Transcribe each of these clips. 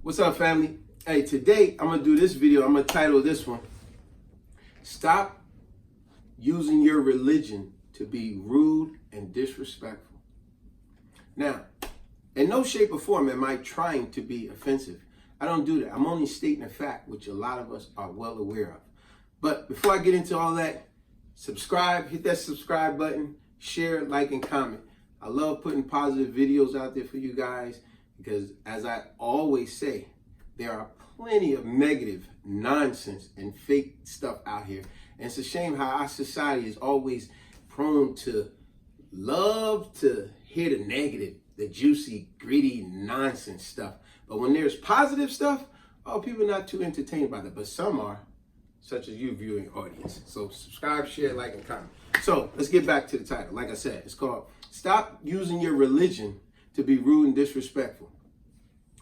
What's up, family? Hey, today I'm gonna do this video. I'm gonna title this one, Stop Using Your Religion to Be Rude and Disrespectful. Now, in no shape or form am I trying to be offensive. I don't do that. I'm only stating a fact, which a lot of us are well aware of. But before I get into all that, subscribe, hit that subscribe button, share, like, and comment. I love putting positive videos out there for you guys because, as I always say, there are plenty of negative nonsense and fake stuff out here. And it's a shame how our society is always prone to love to hear the negative, the juicy, greedy nonsense stuff. But when there's positive stuff, people are not too entertained by that. But some are, such as you viewing audience. So subscribe, share, like, and comment. So let's get back to the title. Like I said, it's called Stop Using Your Religion to Be Rude and Disrespectful.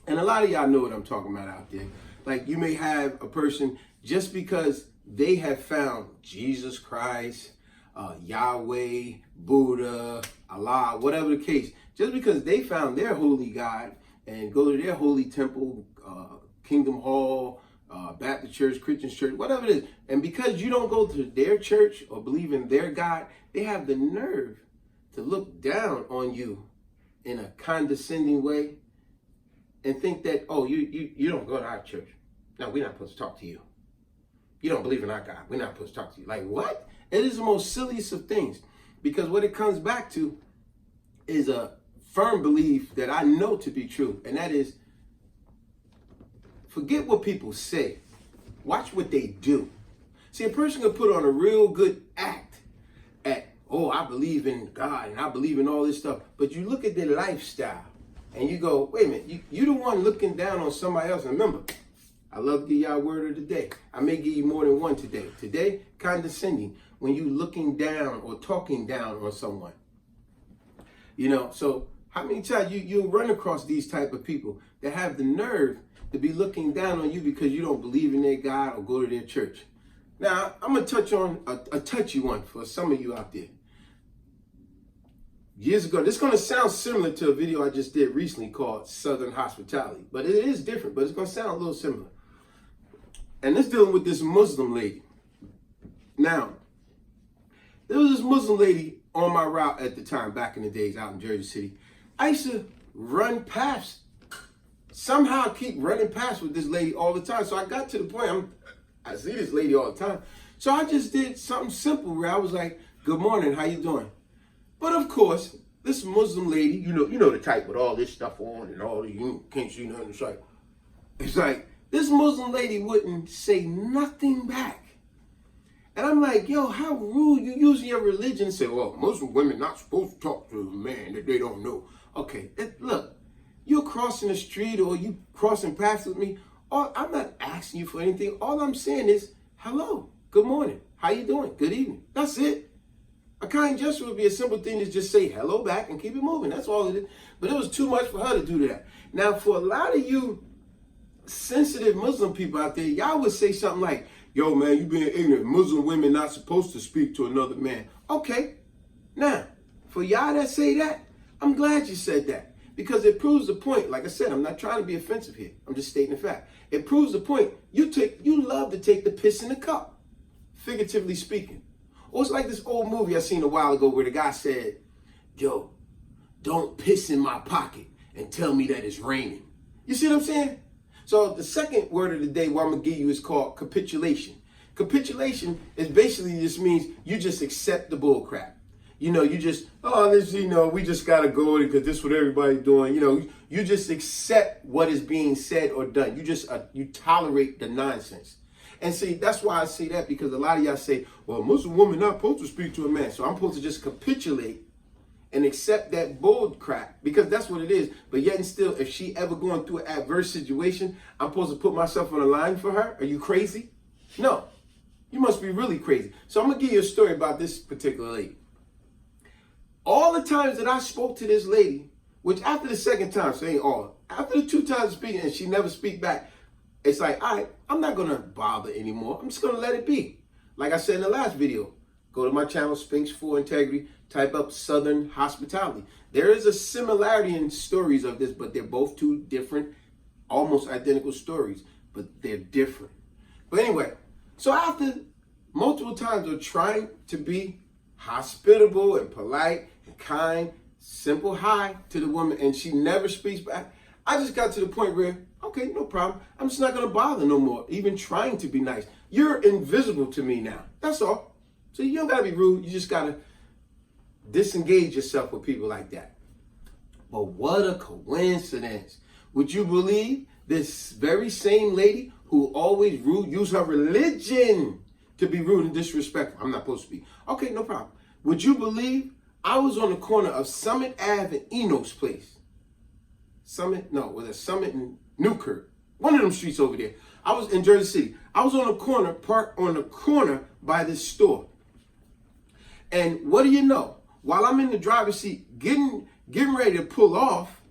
And a lot of y'all know what I'm talking about out there. Like, you may have a person, just because they have found Jesus Christ, Yahweh, Buddha, Allah, whatever the case, just because they found their holy God and go to their holy temple, Kingdom Hall, Baptist church, Christian church, whatever it is, and because you don't go to their church or believe in their God, they have the nerve to look down on you in a condescending way and think that, oh, you don't go to our church. No, we're not supposed to talk to you. You don't believe in our God. We're not supposed to talk to you. Like, what? It is the most silliest of things, because what it comes back to is a firm belief that I know to be true, and that is, forget what people say. Watch what they do. See, a person can put on a real good act at, oh, I believe in God and I believe in all this stuff, but you look at their lifestyle and you go, wait a minute, you the one looking down on somebody else. And remember, I love to give y'all a word of the day. I may give you more than one today. Today, condescending, when you looking down or talking down on someone. You know, so how many times you'll run across these type of people that have the nerve to be looking down on you because you don't believe in their God or go to their church. Now, I'm going to touch on a touchy one for some of you out there. Years ago, this is going to sound similar to a video I just did recently called Southern Hospitality, but it is different, but it's going to sound a little similar. And it's dealing with this Muslim lady. Now, there was this Muslim lady on my route at the time, back in the days out in Jersey City. I used to run past, somehow keep running past with this lady all the time. So I got to the point, I see this lady all the time. So I just did something simple where I was like, good morning, how you doing? But of course, this Muslim lady, you know the type with all this stuff on and all the, you can't see nothing. It's like this Muslim lady wouldn't say nothing back. And I'm like, yo, how rude. You using your religion and say, well, Muslim women not supposed to talk to a man that they don't know. Okay, look, you're crossing the street or you crossing paths with me. I'm not asking you for anything. All I'm saying is, hello, good morning, how you doing, good evening. That's it. A kind gesture would be a simple thing to just say hello back and keep it moving. That's all it is. But it was too much for her to do that. Now, for a lot of you sensitive Muslim people out there, y'all would say something like, yo, man, you being ignorant. Muslim women not supposed to speak to another man. Okay. Now, for y'all that say that, I'm glad you said that, because it proves the point. Like I said, I'm not trying to be offensive here. I'm just stating the fact. It proves the point. You love to take the piss in the cup, figuratively speaking. Or it's like this old movie I seen a while ago where the guy said, yo, don't piss in my pocket and tell me that it's raining. You see what I'm saying? So the second word of the day, what I'm going to give you, is called capitulation. Capitulation is basically just means you just accept the bull crap. You know, you just, we just got to go because this is what everybody's doing. You know, you just accept what is being said or done. You just, you tolerate the nonsense. And see, that's why I say that, because a lot of y'all say, well, Muslim woman not supposed to speak to a man. So I'm supposed to just capitulate and accept that bull crap, because that's what it is. But yet and still, if she ever going through an adverse situation, I'm supposed to put myself on the line for her? Are you crazy? No, you must be really crazy. So I'm going to give you a story about this particular lady. All the times that I spoke to this lady, which after the second time, so ain't all, after the 2 times speaking and she never speak back, it's like, all right, I'm not going to bother anymore. I'm just going to let it be. Like I said in the last video, go to my channel, Sphinx for Integrity, type up Southern Hospitality. There is a similarity in stories of this, but they're both two different almost identical stories, but they're different. But anyway, so after multiple times of trying to be hospitable and polite and kind, simple hi to the woman, and she never speaks back, I just got to the point where, okay, no problem. I'm just not going to bother no more, even trying to be nice. You're invisible to me now. That's all. So you don't got to be rude. You just got to disengage yourself with people like that. But what a coincidence. Would you believe this very same lady who always rude, use her religion to be rude and disrespectful? I'm not supposed to be. Okay, no problem. Would you believe I was on the corner of Summit Ave and Eno's place? Summit in Newkirk. One of them streets over there. I was in Jersey City. I was on the corner, parked on the corner by this store. And what do you know? While I'm in the driver's seat, getting ready to pull off,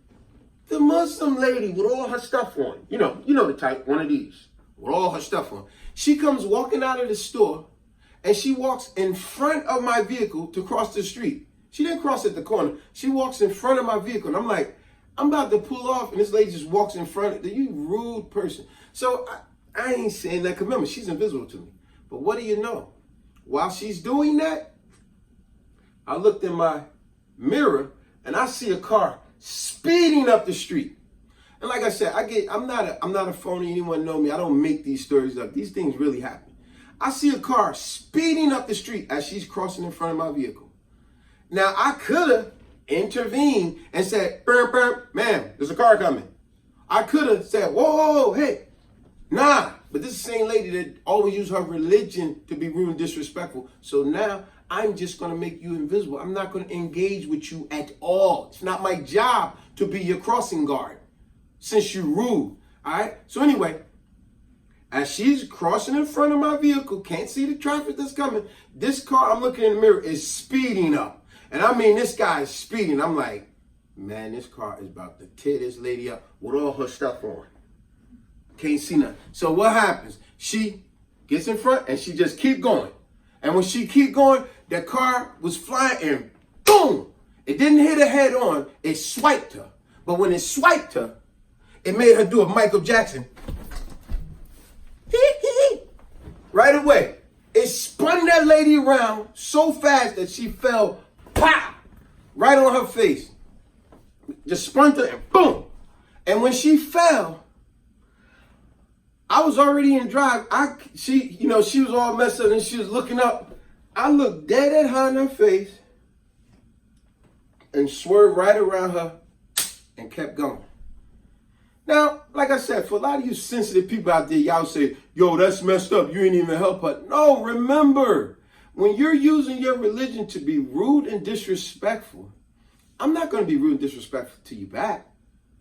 the Muslim lady with all her stuff on, you know the type, one of these, with all her stuff on. She comes walking out of the store, and she walks in front of my vehicle to cross the street. She didn't cross at the corner. She walks in front of my vehicle, and I'm like, I'm about to pull off, and this lady just walks in front of you rude person. So I ain't saying that, because remember, she's invisible to me. But what do you know? While she's doing that, I looked in my mirror, and I see a car speeding up the street. And like I said, I'm not a phony. Anyone know me? I don't make these stories up. These things really happen. I see a car speeding up the street as she's crossing in front of my vehicle. Now, I could have intervened and said, burr, burr, ma'am, there's a car coming. I could have said, whoa, hey, nah. But this is the same lady that always used her religion to be rude and disrespectful. So now I'm just going to make you invisible. I'm not going to engage with you at all. It's not my job to be your crossing guard since you're rude. All right. So anyway, as she's crossing in front of my vehicle, can't see the traffic that's coming. This car, I'm looking in the mirror, is speeding up. And I mean, this guy is speeding. I'm like, man, this car is about to tear this lady up with all her stuff on. Can't see nothing. So what happens? She gets in front and she just keep going. And when she keep going, that car was flying and boom! It didn't hit her head on. It swiped her. But when it swiped her, it made her do a Michael Jackson. Right away. It spun that lady around so fast that she fell, pop, right on her face. Just spun her and boom. And when she fell, I was already in drive. She was all messed up and she was looking up. I looked dead at her in her face and swerved right around her and kept going. Now, like I said, for a lot of you sensitive people out there, y'all say, yo, that's messed up. You ain't even help her. No, remember, when you're using your religion to be rude and disrespectful, I'm not going to be rude and disrespectful to you back.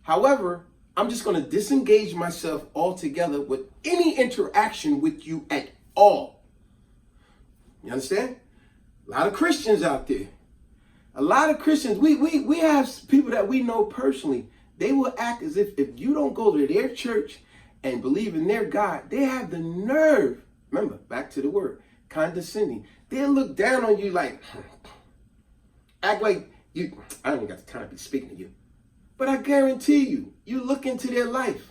However, I'm just going to disengage myself altogether with any interaction with you at all. You understand? A lot of Christians out there. A lot of Christians, we have people that we know personally. They will act as if you don't go to their church and believe in their God, they have the nerve, remember, back to the word, condescending. They'll look down on you like, act like you, I don't even got the time to be speaking to you. But I guarantee you, you look into their life.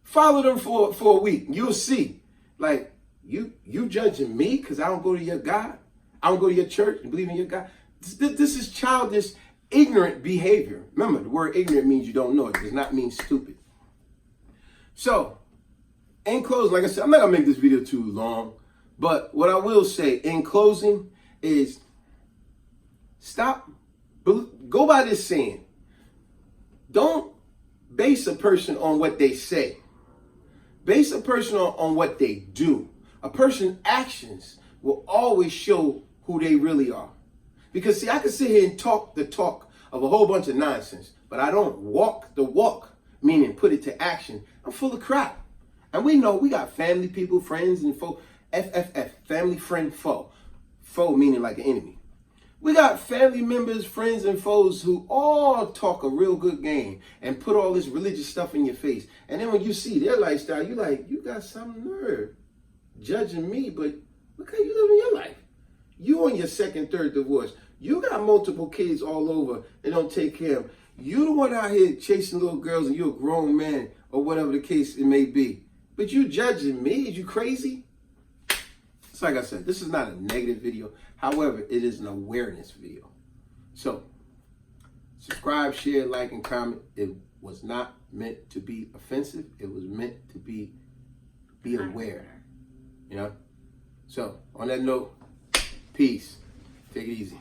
Follow them for a week. You'll see. Like, you judging me because I don't go to your God? I don't go to your church and believe in your God? This is childish, ignorant behavior. Remember, the word ignorant means you don't know. It does not mean stupid. So, in closing, like I said, I'm not going to make this video too long. But what I will say in closing is stop. Go by this saying. Don't base a person on what they say. Base a person on what they do. A person's actions will always show who they really are. Because, see, I can sit here and talk the talk of a whole bunch of nonsense, but I don't walk the walk, meaning put it to action. I'm full of crap. And we know we got family, people, friends, and foe. FFF, family, friend, foe. Foe meaning like an enemy. We got family members, friends, and foes who all talk a real good game and put all this religious stuff in your face. And then when you see their lifestyle, you like, you got some nerve judging me, but look how you living your life. You on your second, third divorce. You got multiple kids all over and don't take care of them. You the one out here chasing little girls and you're a grown man or whatever the case it may be. But you judging me? Is you crazy? It's like I said, this is not a negative video. However, it is an awareness video. So, subscribe, share, like, and comment. It was not meant to be offensive. It was meant to be aware. You know? So, on that note, peace. Take it easy.